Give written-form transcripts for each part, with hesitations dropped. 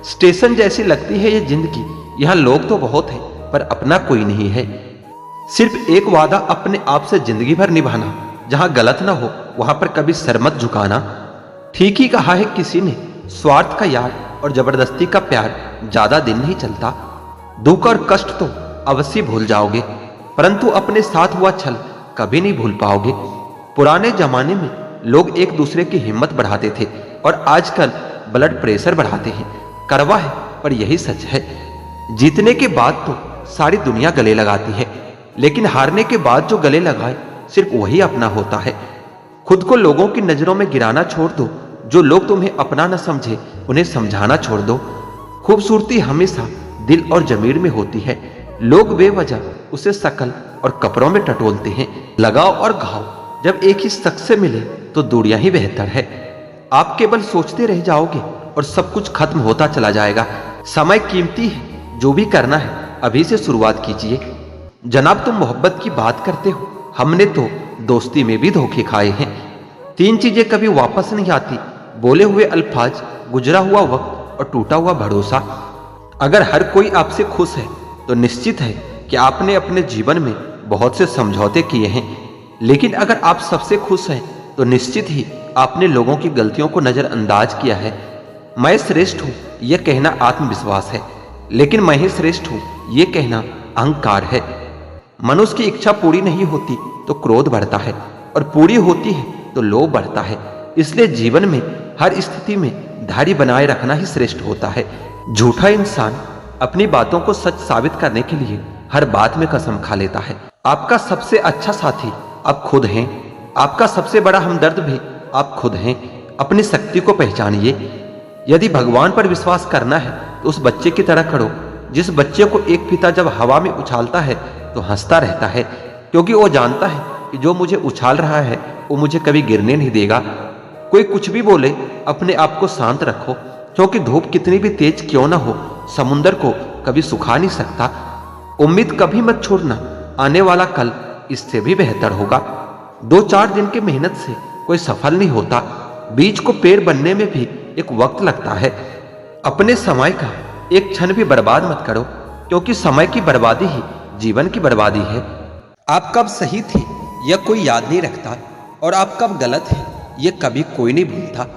Station जैसी लगती है ये जिंदगी, यहाँ लोग तो बहुत हैं पर अपना कोई नहीं है। सिर्फ एक वादा अपने आप से जिंदगी भर निभाना, जहां गलत ना हो वहां पर कभी सर मत झुकाना। ठीक ही कहा है किसी ने, स्वार्थ का यार और जबरदस्ती का प्यार ज्यादा दिन नहीं चलता। दुख और कष्ट तो अवश्य भूल जाओगे, परंतु अपने साथ हुआ छल कभी नहीं भूल पाओगे। पुराने जमाने में लोग एक दूसरे की हिम्मत बढ़ाते थे और आजकल ब्लड प्रेशर बढ़ाते हैं। कड़वा है पर यही सच है। जीतने के बाद तो सारी दुनिया गले लगाती है, लेकिन हारने के बाद जो गले लगाए सिर्फ वही अपना होता है। खुद को लोगों की नजरों में गिराना छोड़ दो। जो लोग तुम्हें अपना न समझे उन्हें समझाना छोड़ दो। खूबसूरती हमेशा दिल और जमीर में होती है। लोग बेवजह उसे शकल और कपड़ों में टटोलते हैं। लगाव और घाव जब एक ही शख्स से मिले तो दूरियां ही बेहतर है। आप केवल सोचते रह जाओगे और सब कुछ खत्म होता चला जाएगा। समय कीमती है, जो भी करना है अभी से शुरुआत कीजिए। जनाब, तुम मोहब्बत की बात करते हो, हमने तो दोस्ती में भी धोखे खाए हैं। 3 चीजें कभी वापस नहीं आती, बोले हुए अल्फाज, गुजरा हुआ वक्त और टूटा हुआ भरोसा। अगर हर कोई आपसे खुश है तो निश्चित है कि आपने अपने जीवन में बहुत से समझौते किए हैं। लेकिन अगर आप सबसे खुश हैं तो निश्चित ही आपने लोगों की गलतियों को नजरअंदाज किया है। मैं श्रेष्ठ हूं यह कहना आत्मविश्वास है, लेकिन मैं ही श्रेष्ठ हूं यह कहना अहंकार है। मनुष्य की इच्छा पूरी नहीं होती तो क्रोध बढ़ता है, और पूरी होती है तो लोभ बढ़ता है। इसलिए जीवन में हर स्थिति में धैर्य बनाए रखना ही श्रेष्ठ होता है। झूठा इंसान अपनी बातों को सच साबित करने के लिए हर बात में कसम खा लेता है। आपका सबसे अच्छा साथी आप खुद हैं। आपका सबसे बड़ा हमदर्द भी आप खुद हैं। अपनी शक्ति को पहचानिए। यदि भगवान पर विश्वास करना है तो उस बच्चे की तरह करो जिस बच्चे को एक पिता जब हवा में उछालता है तो हंसता रहता है, क्योंकि वो जानता है कि जो मुझे उछाल रहा है वो मुझे कभी गिरने नहीं देगा। कोई कुछ भी बोले, अपने आप को शांत रखो, क्योंकि धूप कितनी भी तेज क्यों ना हो समुंदर को कभी सुखा नहीं सकता। उम्मीद कभी मत छोड़ना, आने वाला कल इससे भी बेहतर होगा। 2-4 दिन की मेहनत से कोई सफल नहीं होता। बीज को पेड़ बनने में भी एक वक्त लगता है। अपने समय का एक क्षण भी बर्बाद मत करो, क्योंकि समय की बर्बादी ही जीवन की बर्बादी है। आप कब सही थे यह कोई याद नहीं रखता, और आप कब गलत हैं यह कभी कोई नहीं भूलता।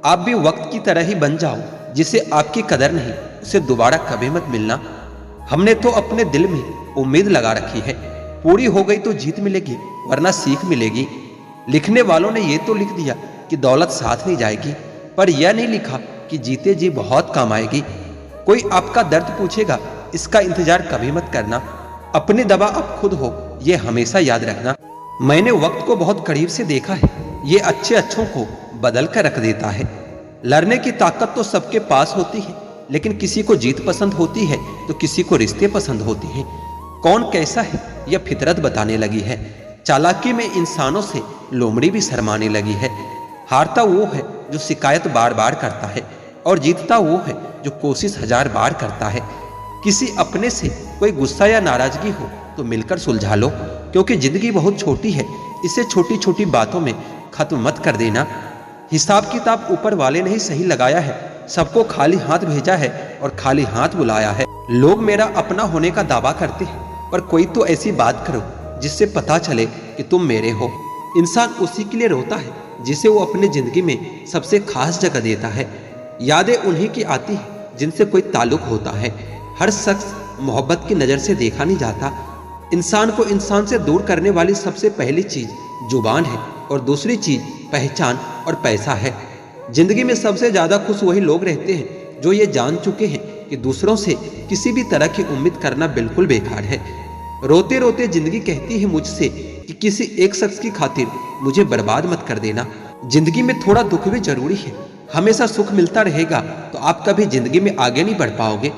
आप भी वक्त की तरह ही बन जाओ, जिसे आपकी कदर नहीं उसे दोबारा कभी मत मिलना। हमने तो अपने दिल में उम्मीद लगा रखी है, पूरी हो गई तो जीत मिलेगी वरना सीख मिलेगी। लिखने वालों ने ये तो लिख दिया कि दौलत साथ नहीं जाएगी, पर यह नहीं लिखा कि जीते जी बहुत काम आएगी। कोई आपका दर्द पूछेगा, इसका इंतजार कभी मत करना। अपनी दवा आप खुद हो, ये हमेशा याद रखना। मैंने वक्त को बहुत करीब से देखा है, ये अच्छों को बदल कर रख देता है। लड़ने की ताकत तो सबके पास होती है, लेकिन किसी को जीत पसंद होती है तो किसी को रिश्ते पसंद होते हैं। कौन कैसा है यह फितरत बताने लगी है। चालाकी में इंसानों से लोमड़ी भी शर्माने लगी है। हारता वो है जो शिकायत बार बार करता है, और जीतता वो है जो कोशिश 1000 बार करता है। किसी अपने से कोई गुस्सा या नाराजगी हो तो मिलकर सुलझा लो, क्योंकि जिंदगी बहुत छोटी है, इसे छोटी छोटी बातों में खत्म मत कर देना। हिसाब किताब ऊपर वाले ने ही सही लगाया है। सबको खाली हाथ भेजा है और खाली हाथ बुलाया है। लोग मेरा अपना होने का दावा करते हैं, पर कोई तो ऐसी बात करो जिससे पता चले कि तुम मेरे हो। इंसान उसी के लिए रोता है जिसे वो अपनी जिंदगी में सबसे खास जगह देता है। यादें उन्हीं की आती हैं जिनसे कोई ताल्लुक होता है। हर शख्स मोहब्बत की नज़र से देखा नहीं जाता। इंसान को इंसान से दूर करने वाली सबसे पहली चीज जुबान है, और दूसरी चीज पहचान और पैसा है। जिंदगी में सबसे ज्यादा खुश वही लोग रहते हैं जो ये जान चुके हैं कि दूसरों से किसी भी तरह की उम्मीद करना बिल्कुल बेकार है। रोते रोते जिंदगी कहती है मुझसे कि किसी एक शख्स की खातिर मुझे बर्बाद मत कर देना। जिंदगी में थोड़ा दुख भी जरूरी है। हमेशा सुख मिलता रहेगा तो आप कभी जिंदगी में आगे नहीं बढ़ पाओगे।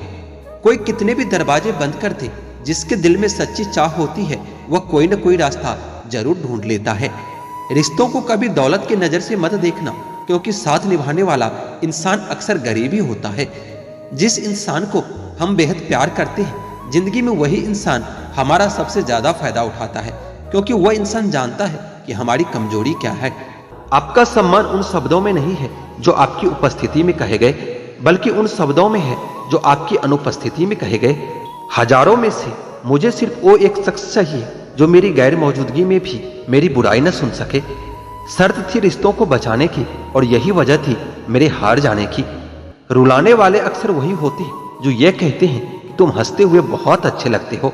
कोई कितने भी दरवाजे बंद कर दे, जिसके दिल में सच्ची चाह होती है वह कोई न कोई रास्ता जरूर ढूंढ लेता है। रिश्तों को कभी दौलत की नजर से मत देखना, क्योंकि साथ निभाने वाला इंसान अक्सर गरीब ही होता है। जिस इंसान को हम बेहद प्यार करते हैं, जिंदगी में वही इंसान हमारा सबसे ज्यादा फायदा उठाता है, क्योंकि वह इंसान जानता है कि हमारी कमजोरी क्या है। आपका सम्मान उन शब्दों में नहीं है जो आपकी उपस्थिति में कहे गए, बल्कि उन शब्दों में है जो आपकी अनुपस्थिति में कहे गए। हजारों में से मुझे सिर्फ वो एक शख्स चाहिए जो मेरी गैर मौजूदगी में भी मेरी बुराई न सुन सके। शर्त थी रिश्तों को बचाने की, और यही वजह थी मेरे हार जाने की। रुलाने वाले अक्सर वही होते हैं जो ये कहते हैं कि तुम हंसते हुए बहुत अच्छे लगते हो।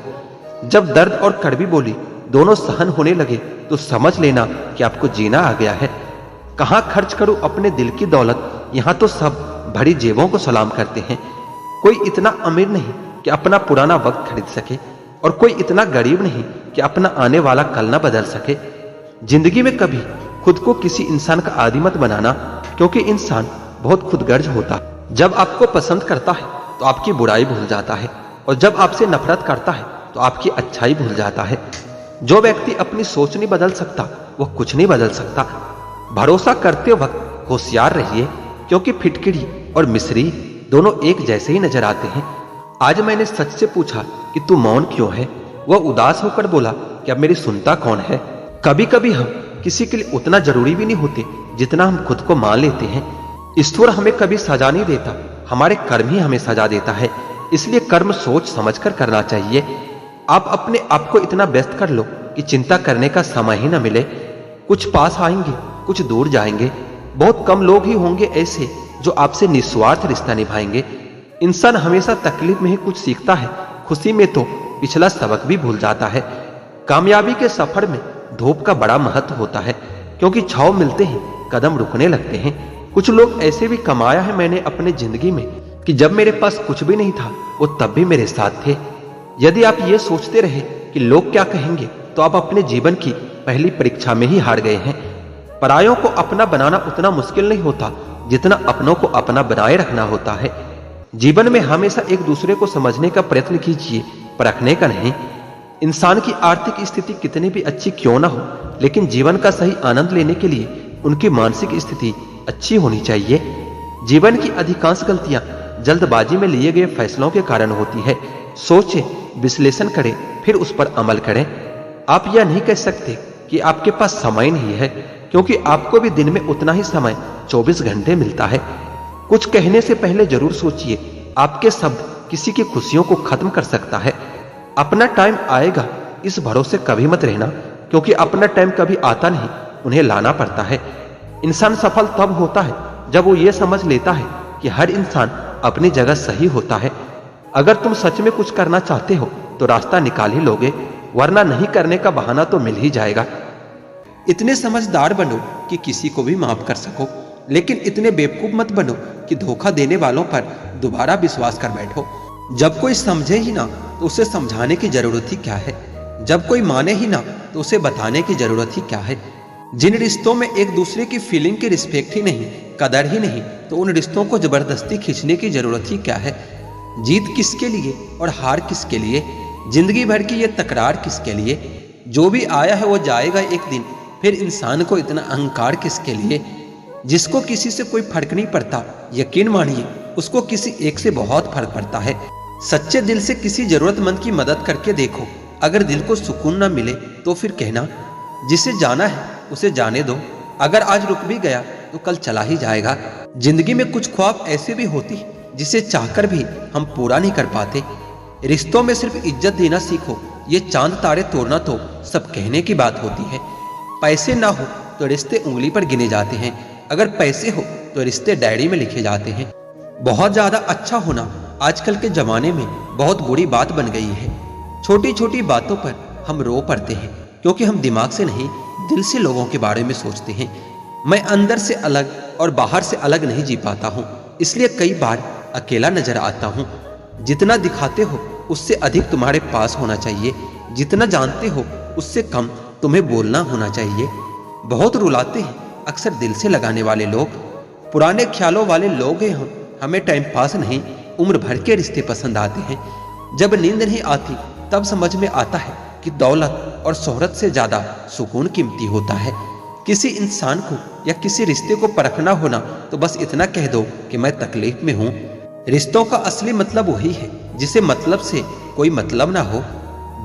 जब दर्द और कड़वी बोली दोनों सहन होने लगे तो समझ लेना कि आपको जीना आ गया है। कहाँ खर्च करूं अपने दिल की दौलत, यहाँ तो सब भरी जेबों को सलाम करते हैं। कोई इतना अमीर नहीं कि अपना पुराना वक्त खरीद सके, और कोई इतना गरीब नहीं कि अपना आने वाला कल ना बदल सके। जिंदगी में कभी खुद को किसी इंसान का आदी मत बनाना, क्योंकि इंसान बहुत खुदगर्ज होता है। जब आपको पसंद करता है तो आपकी बुराई भूल जाता है, और जब आपसे नफरत करता है तो आपकी अच्छाई भूल जाता है। जो व्यक्ति अपनी सोच नहीं बदल सकता वह कुछ नहीं बदल सकता। भरोसा करते वक्त होशियार रहिए, क्योंकि फिटकिरी और मिस्री दोनों एक जैसे ही नजर आते हैं। आज मैंने सच से पूछा कि तू मौन क्यों है? वह उदास होकर बोला कि अब मेरी सुनता कौन है? कभी कभी हम किसी के लिए उतना जरूरी भी नहीं होते जितना हम खुद को मान लेते हैं। ईश्वर हमें कभी सजा नहीं देता, हमारे कर्म ही हमें सजा देता है। इसलिए कर्म सोच समझकर करना चाहिए। आप अपने आप को इतना व्यस्त कर लो कि चिंता करने का समय ही न मिले। कुछ पास आएंगे, कुछ दूर जाएंगे। बहुत कम लोग ही होंगे ऐसे जो आपसे निस्वार्थ रिश्ता निभाएंगे। इंसान हमेशा तकलीफ में ही कुछ सीखता है, खुशी में तो पिछला सबक भी भूल जाता है। कामयाबी के सफर में धूप का बड़ा महत्व होता है, क्योंकि छांव मिलते ही कदम रुकने लगते हैं। कुछ लोग ऐसे भी कमाया है मैंने अपने जिंदगी में कि जब मेरे पास कुछ भी नहीं था वो तब भी मेरे साथ थे। यदि आप ये सोचते रहे कि लोग क्या कहेंगे तो आप अपने जीवन की पहली परीक्षा में ही हार गए हैं। परायों को अपना बनाना उतना मुश्किल नहीं होता जितना अपनों को अपना बनाए रखना होता है। जीवन में हमेशा एक दूसरे को समझने का प्रयत्न कीजिए, परखने का नहीं। इंसान की आर्थिक स्थिति कितनी भी अच्छी क्यों ना हो, लेकिन जीवन का सही आनंद लेने के लिए उनकी मानसिक स्थिति अच्छी होनी चाहिए। जीवन की अधिकांश गलतियां जल्दबाजी में लिए गए फैसलों के कारण होती है। सोचें, विश्लेषण करें, फिर उस पर अमल करें। आप यह नहीं कह सकते कि आपके पास समय नहीं है, क्योंकि आपको भी दिन में उतना ही समय 24 घंटे मिलता है। कुछ कहने से पहले जरूर सोचिए, आपके शब्द किसी की खुशियों को खत्म कर सकता है। अपना टाइम आएगा इस भरोसे कभी मत रहना, क्योंकि अपना टाइम कभी आता नहीं, उन्हें लाना पड़ता है। इंसान सफल तब होता है जब वो ये समझ लेता है कि हर इंसान अपनी जगह सही होता है। अगर तुम सच में कुछ करना चाहते हो तो रास्ता निकाल ही लोगे, वरना नहीं करने का बहाना तो मिल ही जाएगा। इतने समझदार बनो कि किसी को भी माफ कर सको, लेकिन इतने बेवकूफ मत बनो कि धोखा देने वालों पर दोबारा विश्वास कर बैठो। जब कोई समझे ही ना तो उसे समझाने की जरूरत ही क्या है? जब कोई माने ही ना तो उसे बताने की जरूरत ही क्या है? जिन रिश्तों में एक दूसरे की फीलिंग की रिस्पेक्ट ही नहीं, कदर ही नहीं, तो उन रिश्तों को जबरदस्ती खींचने की जरूरत ही क्या है? जीत किसके लिए और हार किसके लिए? जिंदगी भर की ये तकरार किसके लिए? जो भी आया है वो जाएगा एक दिन, फिर इंसान को इतना अहंकार किसके लिए? जिसको किसी से कोई फर्क नहीं पड़ता, यकीन मानिए उसको किसी एक से बहुत फर्क पड़ता है। सच्चे दिल से किसी जरूरतमंद की मदद करके देखो, अगर दिल को सुकून ना मिले तो फिर कहना, जिसे जाना है उसे जाने दो। अगर आज रुक भी गया तो कल चला ही जाएगा। जिंदगी में कुछ ख्वाब ऐसे भी होती जिसे चाहकर भी हम पूरा नहीं कर पाते। रिश्तों में सिर्फ इज्जत देना सीखो, ये चांद तारे तोड़ना तो सब कहने की बात होती है। पैसे ना हो तो रिश्ते उंगली पर गिने जाते हैं, अगर पैसे हो तो रिश्ते डायरी में लिखे जाते हैं। बहुत ज्यादा अच्छा होना आजकल के जमाने में बहुत बुरी बात बन गई है। छोटी छोटी बातों पर हम रो पड़ते हैं, क्योंकि हम दिमाग से नहीं दिल से लोगों के बारे में सोचते हैं। मैं अंदर से अलग और बाहर से अलग नहीं जी पाता हूँ, इसलिए कई बार अकेला नजर आता हूँ। जितना दिखाते हो उससे अधिक तुम्हारे पास होना चाहिए, जितना जानते हो उससे कम तुम्हें बोलना होना चाहिए। बहुत रुलाते हैं अक्सर दिल से लगाने वाले लोग, पुराने ख्यालों वाले लोग हैं हम। हमें टाइम पास नहीं, उम्र भर के रिश्ते पसंद आते हैं। जब नींद नहीं आती तब समझ में आता है कि दौलत और शोहरत से ज्यादा सुकून कीमती होता है। किसी इंसान को या किसी रिश्ते को परखना होना तो बस इतना कह दो कि मैं तकलीफ में हूँ। रिश्तों का असली मतलब वही है जिसे मतलब से कोई मतलब ना हो।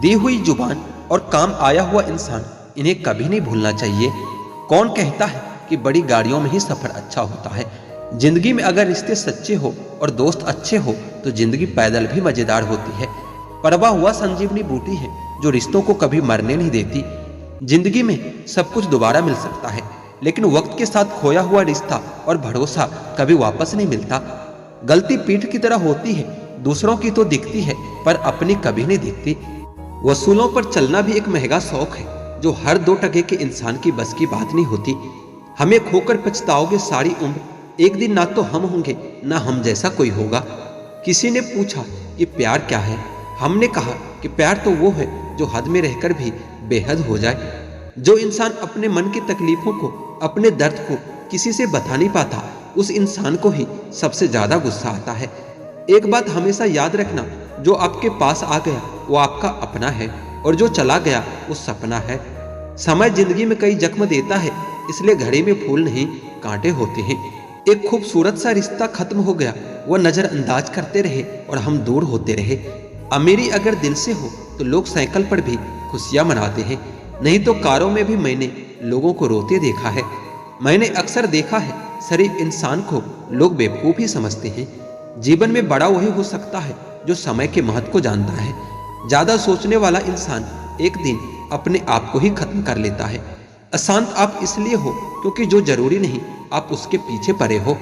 दी हुई जुबान और काम आया हुआ इंसान, इन्हें कभी नहीं भूलना चाहिए। कौन कहता है कि बड़ी गाड़ियों में ही सफर अच्छा होता है? जिंदगी में अगर रिश्ते सच्चे हो और दोस्त अच्छे हो तो जिंदगी पैदल भी मजेदार होती है। परवा हुआ संजीवनी बूटी है जो रिश्तों को कभी मरने नहीं देती। जिंदगी में सब कुछ दोबारा मिल सकता है, लेकिन वक्त के साथ खोया हुआ रिश्ता और भरोसा कभी वापस नहीं मिलता। गलती पीठ की तरह होती है, दूसरों की तो दिखती है पर अपनी कभी नहीं दिखती। वसूलों पर चलना भी एक महंगा शौक है जो हर 2 टके के इंसान की बस की बात नहीं होती। हमें खोकर पछताओगे सारी उम्र, एक दिन ना तो हम होंगे ना हम जैसा कोई होगा। किसी ने पूछा कि प्यार क्या है, हमने कहा कि प्यार तो वो है जो हद में रहकर भी बेहद हो जाए। जो इंसान अपने मन की तकलीफों को, अपने दर्द को किसी से बता नहीं पाता, उस इंसान को ही सबसे ज्यादा गुस्सा आता है। एक बात हमेशा याद रखना, जो आपके पास आ गया वो आपका अपना है और जो चला गया वो सपना है। समय जिंदगी में कई जख्म देता है, इसलिए घड़ी में फूल नहीं कांटे होते हैं। एक खूबसूरत सा रिश्ता खत्म हो गया, वो नजरअंदाज करते रहे और हम दूर होते रहे। अमीरी अगर दिल से हो तो लोग साइकिल पर भी खुशियां मनाते हैं, नहीं तो कारों में भी मैंने लोगों को रोते देखा है। मैंने अक्सर देखा है शरीफ इंसान को लोग बेवकूफ ही समझते हैं। जीवन में बड़ा वही हो सकता है जो समय के महत्व को जानता है। ज्यादा सोचने वाला इंसान एक दिन अपने आप को ही खत्म कर लेता है। अशांत आप इसलिए हो क्योंकि जो जरूरी नहीं आप उसके पीछे पड़े हो।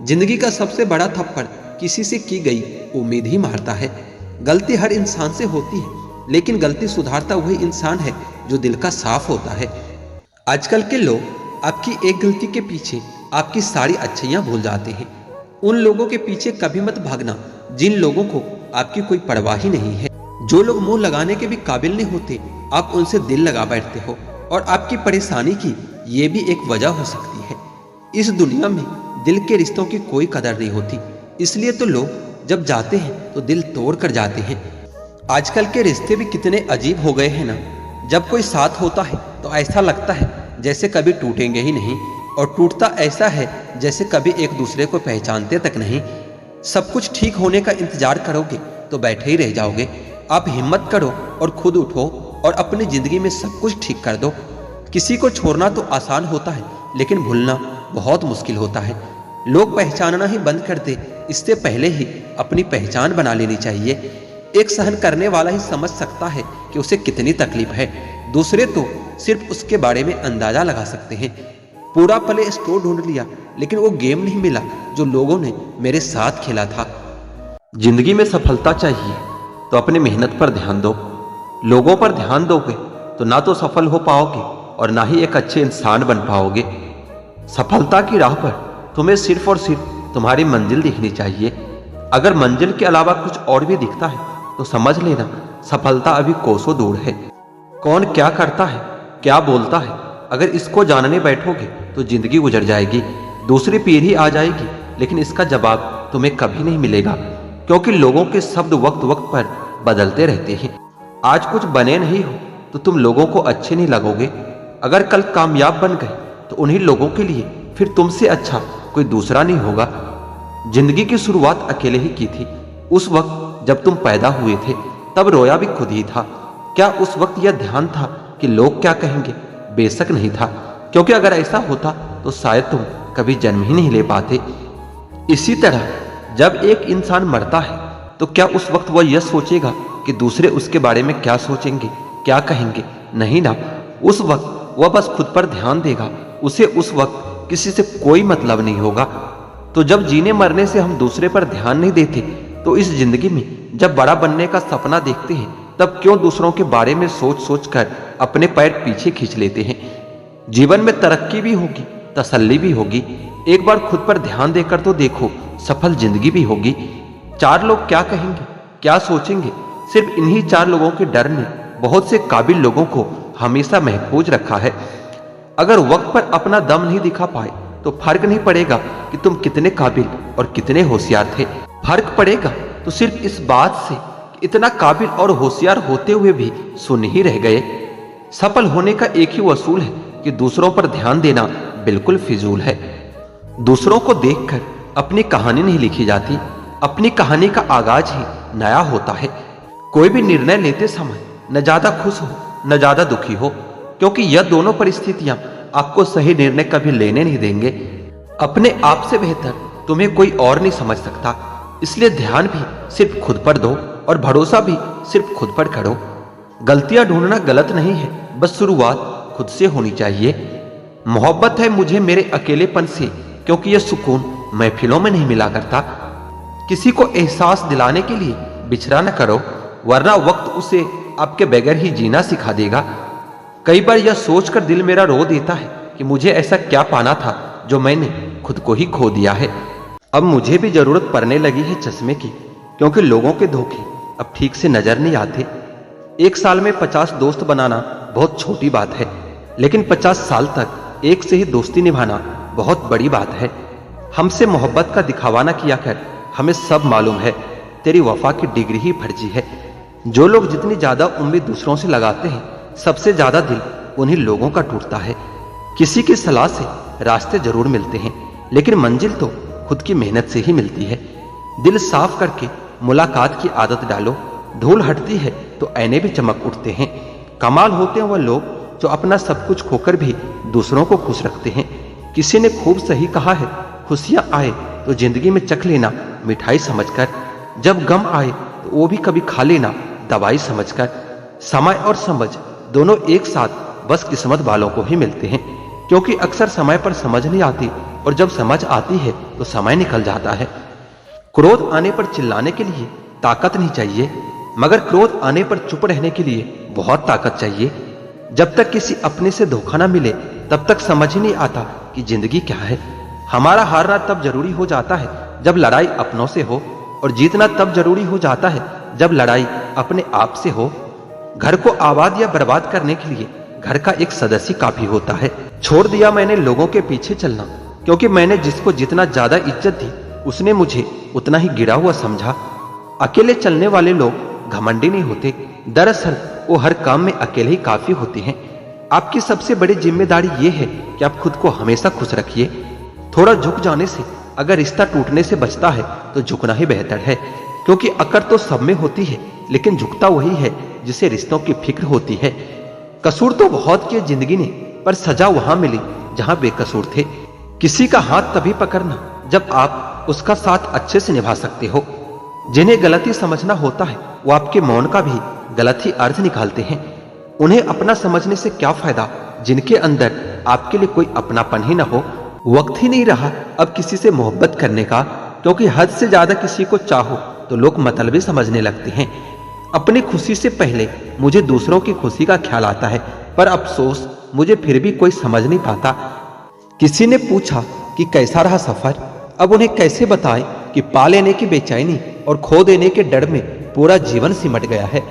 जिंदगी का सबसे बड़ा थप्पड़ किसी से की गई उम्मीद ही मारता है। गलती हर इंसान से होती है, लेकिन गलती सुधारता वही इंसान है जो दिल का साफ होता है। आजकल के लोग आपकी एक गलती के पीछे आपकी सारी अच्छाइयां भूल जाते हैं। उन लोगों के पीछे कभी मत भागना जिन लोगों को आपकी कोई परवाह ही नहीं है। जो लोग मुंह लगाने के भी काबिल नहीं होते, आप उनसे दिल लगा बैठते हो और आपकी परेशानी की ये भी एक वजह हो सकती है। इस दुनिया में दिल के रिश्तों की कोई कदर नहीं होती, इसलिए तो लोग जब जाते हैं तो दिल तोड़ कर जाते हैं। आजकल के रिश्ते भी कितने अजीब हो गए हैं ना। जब कोई साथ होता है तो ऐसा लगता है जैसे कभी टूटेंगे ही नहीं, और टूटता ऐसा है जैसे कभी एक दूसरे को पहचानते तक नहीं। सब कुछ ठीक होने का इंतजार करोगे तो बैठे ही रह जाओगे। आप हिम्मत करो और खुद उठो और अपनी जिंदगी में सब कुछ ठीक कर दो। किसी को छोड़ना तो आसान होता है, लेकिन भूलना बहुत मुश्किल होता है। लोग पहचानना ही बंद कर दे, इससे पहले ही अपनी पहचान बना लेनी चाहिए। एक सहन करने वाला ही समझ सकता है कि उसे कितनी तकलीफ है, दूसरे तो सिर्फ उसके बारे में अंदाजा लगा सकते हैं। पूरा प्ले स्टोर ढूंढ लिया, लेकिन वो गेम नहीं मिला जो लोगों ने मेरे साथ खेला था। जिंदगी में सफलता चाहिए तो अपनी मेहनत पर ध्यान दो। लोगों पर ध्यान दोगे तो ना तो सफल हो पाओगे और ना ही एक अच्छे इंसान बन पाओगे। सफलता की राह पर तुम्हें सिर्फ और सिर्फ तुम्हारी मंजिल दिखनी चाहिए। अगर मंजिल के अलावा कुछ और भी दिखता है तो समझ लेना सफलता अभी कोसों दूर है। कौन क्या करता है, क्या बोलता है, अगर इसको जानने बैठोगे तो जिंदगी गुजर जाएगी, दूसरी पीढ़ी आ जाएगी, लेकिन इसका जवाब तुम्हें कभी नहीं मिलेगा, क्योंकि लोगों के शब्द वक्त वक्त पर बदलते रहते हैं। आज कुछ बने नहीं हो तो तुम लोगों को अच्छे नहीं लगोगे। अगर कल कामयाब बन गए तो उन्हीं लोगों के लिए फिर तुमसे अच्छा कोई दूसरा नहीं होगा। जिंदगी की शुरुआत अकेले ही की थी। उस वक्त जब तुम पैदा हुए थे तब रोया भी खुद ही था। क्या उस वक्त यह ध्यान था कि लोग क्या कहेंगे? बेशक नहीं था, क्योंकि अगर ऐसा होता तो शायद तुम कभी जन्म ही नहीं ले पाते। इसी तरह जब एक इंसान मरता है तो क्या उस वक्त वह यह सोचेगा कि दूसरे उसके बारे में क्या सोचेंगे, क्या कहेंगे? नहीं ना, उस वक्त वह बस खुद पर ध्यान देगा। उसे उस वक्त किसी से कोई मतलब नहीं होगा। तो जब जीने मरने से हम दूसरे पर ध्यान नहीं देते तो इस जिंदगी में जब बड़ा बनने का सपना देखते हैं तब क्यों दूसरों के बारे में सोच सोच कर अपने पैर पीछे खींच लेते हैं। जीवन में तरक्की भी होगी, तसल्ली भी होगी। एक बार खुद पर ध्यान देकर तो देखो, सफल जिंदगी भी होगी। 4 लोग क्या कहेंगे, क्या सोचेंगे, सिर्फ इन्हीं 4 लोगों के डर ने बहुत से काबिल लोगों को हमेशा महफूज रखा है। अगर वक्त पर अपना दम नहीं दिखा पाए तो फर्क नहीं पड़ेगा कि तुम कितने काबिल और कितने होशियार थे। फर्क पड़ेगा तो सिर्फ इस बात से कि इतना काबिल और होशियार होते हुए भी सुन ही रह गए। सफल होने का एक ही वसूल है कि दूसरों पर ध्यान देना बिल्कुल फिजूल है। दूसरों को देखकर अपनी कहानी नहीं लिखी जाती, अपनी कहानी का आगाज ही नया होता है। कोई भी निर्णय लेते समय न ज्यादा खुश हो न ज्यादा दुखी हो, क्योंकि यह दोनों परिस्थितियां आपको सही निर्णय कभी लेने नहीं देंगे। अपने आप से बेहतर तुम्हें कोई और नहीं समझ सकता। इसलिए ध्यान भी सिर्फ खुद पर दो और भरोसा भी सिर्फ खुद पर करो। गलतियां ढूंढना गलत नहीं है, बस शुरुआत खुद से होनी चाहिए। मोहब्बत है मुझे मेरे अकेलेपन से, क्योंकि यह सुकून महफिलों में नहीं मिला करता। किसी को एहसास दिलाने के लिए बिछड़ा न करो, वरना वक्त उसे आपके बगैर ही जीना सिखा देगा। कई बार यह सोचकर दिल मेरा रो देता है कि मुझे ऐसा क्या पाना था जो मैंने खुद को ही खो दिया है। अब मुझे भी जरूरत पड़ने लगी है चश्मे की, क्योंकि लोगों के धोखे अब ठीक से नजर नहीं आते। एक साल में 50 दोस्त बनाना बहुत छोटी बात है, लेकिन 50 साल तक एक से ही दोस्ती निभाना बहुत बड़ी बात है। हमसे मोहब्बत का दिखावा न किया कर, हमें सब मालूम है तेरी वफा की डिग्री ही फर्जी है। जो लोग जितनी ज्यादा उम्मीद दूसरों से लगाते हैं, सबसे ज्यादा दिल उन्हीं लोगों का टूटता है। किसी की सलाह से रास्ते जरूर मिलते हैं, लेकिन मंजिल तो खुद की मेहनत से ही मिलती है। दिल साफ करके मुलाकात की आदत डालो, धूल हटती है तो ऐने भी चमक उठते हैं। कमाल होते हैं वह लोग जो अपना सब कुछ खोकर भी दूसरों को खुश रखते हैं। किसी ने खूब सही कहा है, खुशियां आए तो जिंदगी में चख लेना मिठाई समझकर, जब गम आए तो वो भी कभी खा लेना दवाई समझकर। समय और समझ दोनों एक साथ बस किस्मत वालों को ही मिलते हैं, क्योंकि अक्सर समय पर समझ नहीं आती और जब समझ आती है तो समय निकल जाता है। क्रोध आने पर चिल्लाने के लिए ताकत नहीं चाहिए, मगर क्रोध आने पर चुप रहने के लिए बहुत ताकत चाहिए। जब तक किसी अपने से धोखा ना मिले, तब तक समझ ही नहीं आता कि जिंदगी क्या है। हमारा हारना तब जरूरी हो जाता है जब लड़ाई अपनों से हो, और जीतना तब जरूरी हो जाता है जब लड़ाई अपने आप से हो। घर को आबाद या बर्बाद करने के लिए घर का एक सदस्य काफी होता है। छोड़ दिया मैंने लोगों के पीछे चलना, क्योंकि मैंने जिसको जितना ज्यादा इज्जत दी उसने मुझे उतना ही गिरा हुआ समझा। अकेले चलने वाले लोग घमंडी नहीं होते, दरअसल वो हर काम में अकेले ही काफी होते हैं। आपकी सबसे बड़ी जिम्मेदारी ये है कि आप खुद को हमेशा खुश रखिए। थोड़ा झुक जाने से अगर रिश्ता टूटने से बचता है तो झुकना ही बेहतर है, क्योंकि अकड़ तो सब में होती है, लेकिन झुकता वही है जिसे रिश्तों की फिक्र होती है। कसूर तो बहुत किए जिंदगी ने, पर सजा वहां मिली जहां बेकसूर थे। किसी का हाथ तभी पकड़ना जब आप उसका साथ अच्छे से निभा सकते हो। जिन्हें गलती समझना होता है वो आपके मौन का भी गलत ही अर्थ निकालते हैं। उन्हें अपना समझने से क्या फायदा जिनके अंदर आपके लिए कोई अपनापन ही ना हो। वक्त ही नहीं रहा अब किसी से मोहब्बत करने का, क्योंकि हद से ज्यादा किसी को चाहो तो लोग मतलबी समझने लगते हैं। अपनी खुशी से पहले मुझे दूसरों की खुशी का ख्याल आता है, पर अफसोस मुझे फिर भी कोई समझ नहीं पाता। किसी ने पूछा कि कैसा रहा सफर, अब उन्हें कैसे बताएं कि पा लेने की बेचैनी और खो देने के डर में पूरा जीवन सिमट गया है।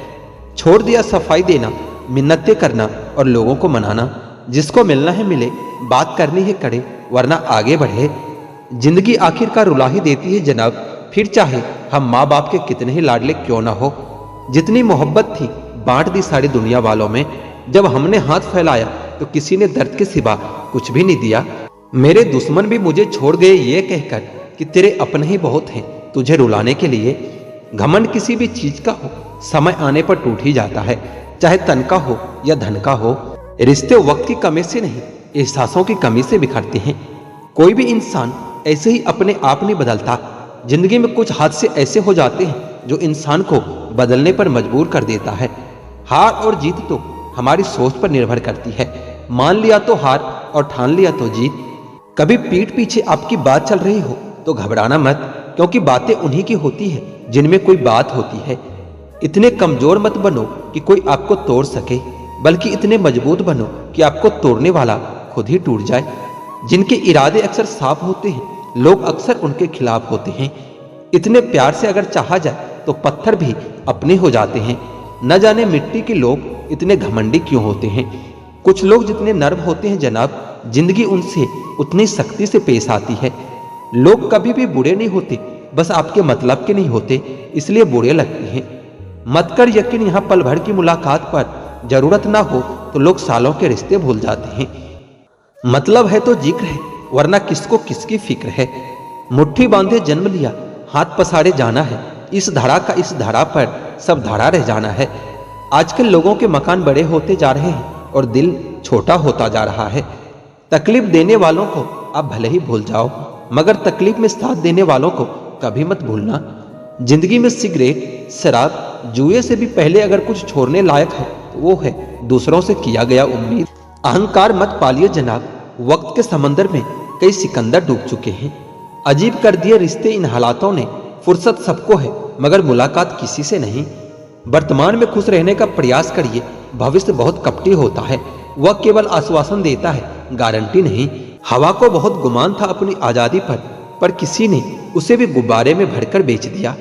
छोड़ दिया सफाई देना, मिन्नतें करना और लोगों को मनाना। जिसको मिलना है मिले, बात करनी है करे, वरना आगे बढ़े। जिंदगी आखिरकार रुला ही देती है जनाब, फिर चाहे हम माँ बाप के कितने ही लाडले क्यों ना हो। जितनी मोहब्बत थी बांट दी सारी दुनिया वालों में। जब हमने हाथ फैलाया तो किसी ने दर्द के सिवा कुछ भी नहीं दिया। मेरे दुश्मन भी मुझे छोड़ गए ये कहकर कि तेरे अपने ही बहुत हैं तुझे रुलाने के लिए। घमंड किसी भी चीज का हो, समय आने पर टूट ही जाता है, चाहे तन का हो या धन का हो। रिश्ते वक्त की कमी से नहीं, एहसासों की कमी से बिखरते हैं। कोई भी इंसान ऐसे ही अपने आप नहीं बदलता। जिंदगी में कुछ हादसे ऐसे हो जाते हैं जो इंसान को बदलने पर मजबूर कर देता है। हार और जीत तो हमारी सोच पर निर्भर करती है। मान लिया तो हार और ठान लिया तो जीत। कभी पीठ पीछे आपकी बात चल रही हो तो घबराना मत, क्योंकि बातें उन्हीं की होती है जिनमें कोई बात होती है। इतने कमजोर मत बनो कि कोई आपको तोड़ सके, बल्कि इतने मजबूत बनो कि आपको तोड़ने वाला खुद ही टूट जाए। जिनके इरादे अक्सर साफ होते हैं, लोग अक्सर उनके खिलाफ होते हैं। इतने प्यार से अगर चाहा जाए तो पत्थर भी अपने हो जाते हैं। न जाने मिट्टी के लोग इतने घमंडी क्यों होते हैं। कुछ लोग जितने नर्म होते हैं जनाब, जिंदगी उनसे उतनी सख्ती से पेश आती है। लोग कभी भी बुरे नहीं होते, बस आपके मतलब के नहीं होते, इसलिए बुरे लगते हैं। मत कर यकीन, यहाँ पल भर की मुलाकात पर जरूरत ना हो तो लोग सालों के रिश्ते भूल जाते हैं। मतलब है तो जिक्र है, वरना किसको किसकी फिक्र है। मुट्ठी बांधे जन्म लिया, हाथ पसारे जाना है। इस धड़ा का इस धड़ा पर सब धड़ा रह जाना है। आजकल लोगों के मकान बड़े होते जा रहे हैं और दिल छोटा होता जा रहा है। तकलीफ देने वालों को आप भले ही भूल जाओ, मगर तकलीफ में साथ देने वालों को कभी मत भूलना। जिंदगी में सिगरेट, शराब, जुए से भी पहले अगर कुछ छोड़ने लायक है तो वो है दूसरों से किया गया उम्मीद। अहंकार मत पालिए जनाब, वक्त के समंदर में कई सिकंदर डूब चुके हैं। अजीब कर दिए रिश्ते इन हालातों ने, फुर्सत सबको है मगर मुलाकात किसी से नहीं। वर्तमान में खुश रहने का प्रयास करिए, भविष्य बहुत कपटी होता है, वह केवल आश्वासन देता है, गारंटी नहीं। हवा को बहुत गुमान था अपनी आजादी पर किसी ने उसे भी गुब्बारे में भरकर बेच दिया।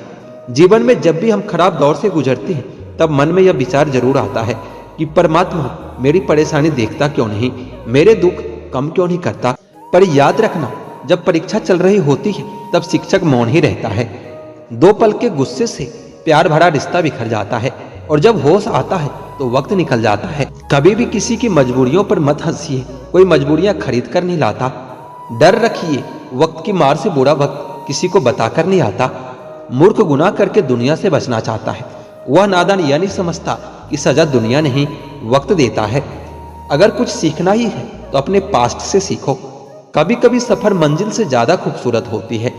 जीवन में जब भी हम खराब दौर से गुजरते हैं तब मन में यह विचार जरूर आता है कि परमात्मा मेरी परेशानी देखता क्यों नहीं, मेरे दुख कम क्यों नहीं करता। पर याद रखना, जब परीक्षा चल रही होती है तब शिक्षक मौन ही रहता है। 2 पल के गुस्से से प्यार भरा रिश्ता बिखर जाता है और जब होश आता है तो वक्त निकल जाता है। कभी भी किसी की मजबूरियों पर मत हंसिए, कोई मजबूरियां खरीद कर नहीं लाता। डर रखिए, वक्त की मार से बुरा वक्त किसी को बताकर नहीं आता। मूर्ख गुनाह करके दुनिया से बचना चाहता है, वह नादान यह नहीं समझता कि सजा दुनिया नहीं वक्त देता है। अगर कुछ सीखना ही है तो अपने पास्ट से सीखो। कभी कभी सफर मंजिल से ज्यादा खूबसूरत होती है।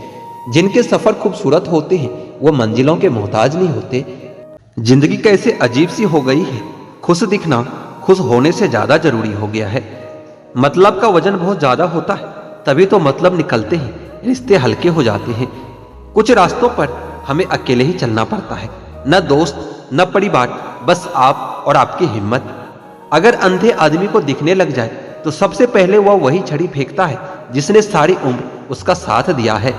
जिनके सफर खूबसूरत होते हैं वो मंजिलों के मोहताज नहीं होते। जिंदगी कैसे अजीब सी हो गई है, खुश दिखना खुश होने से ज्यादा जरूरी हो गया है। मतलब का वजन बहुत ज्यादा होता है तभी तो मतलब निकलते हैं, रिश्ते हल्के हो जाते हैं। कुछ रास्तों पर हमें अकेले ही चलना पड़ता है, न दोस्त न परिवार, बस आप और आपकी हिम्मत। अगर अंधे आदमी को दिखने लग जाए तो सबसे पहले वह वही छड़ी फेंकता है जिसने सारी उम्र उसका साथ दिया है।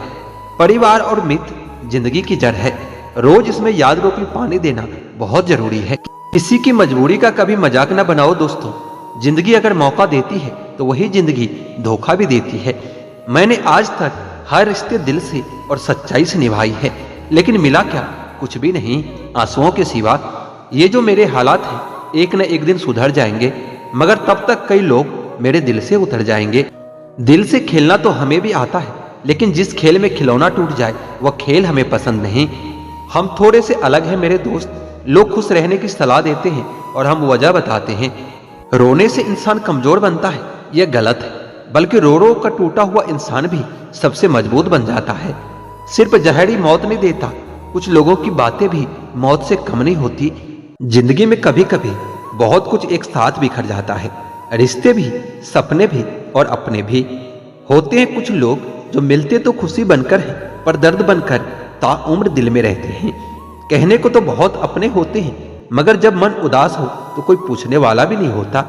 परिवार और मित्र जिंदगी की जड़ है, रोज इसमें याद रूपी पानी देना बहुत जरूरी है। किसी की मजबूरी का कभी मजाक न बनाओ दोस्तों, जिंदगी अगर मौका देती है तो वही जिंदगी धोखा भी देती है। मैंने आज तक हर रिश्ते दिल से और सच्चाई से निभाई है, लेकिन मिला क्या, कुछ भी नहीं, आंसुओं के सिवा। ये जो मेरे हालात हैं एक न एक दिन सुधर जाएंगे, मगर तब तक कई लोग मेरे दिल से उतर जाएंगे। दिल से खेलना तो हमें भी आता है, लेकिन जिस खेल में खिलौना टूट जाए वह खेल हमें पसंद नहीं। हम थोड़े से अलग हैं मेरे दोस्त, लोग खुश रहने की सलाह देते हैं और हम वजह बताते हैं। रोने से इंसान कमजोर बनता है यह गलत है, बल्कि रो रो कर टूटा हुआ इंसान भी सबसे मजबूत बन जाता है। सिर्फ जहर ही मौत नहीं देता, कुछ लोगों की बातें भी मौत से कम नहीं होती। जिंदगी में कभी कभी बहुत कुछ एक साथ बिखर जाता है, रिश्ते भी, सपने भी और अपने भी। होते हैं कुछ लोग जो मिलते तो खुशी बनकर है पर दर्द बनकर ताउम्र दिल में रहते हैं। कहने को तो बहुत अपने होते हैं, मगर जब मन उदास हो तो कोई पूछने वाला भी नहीं होता।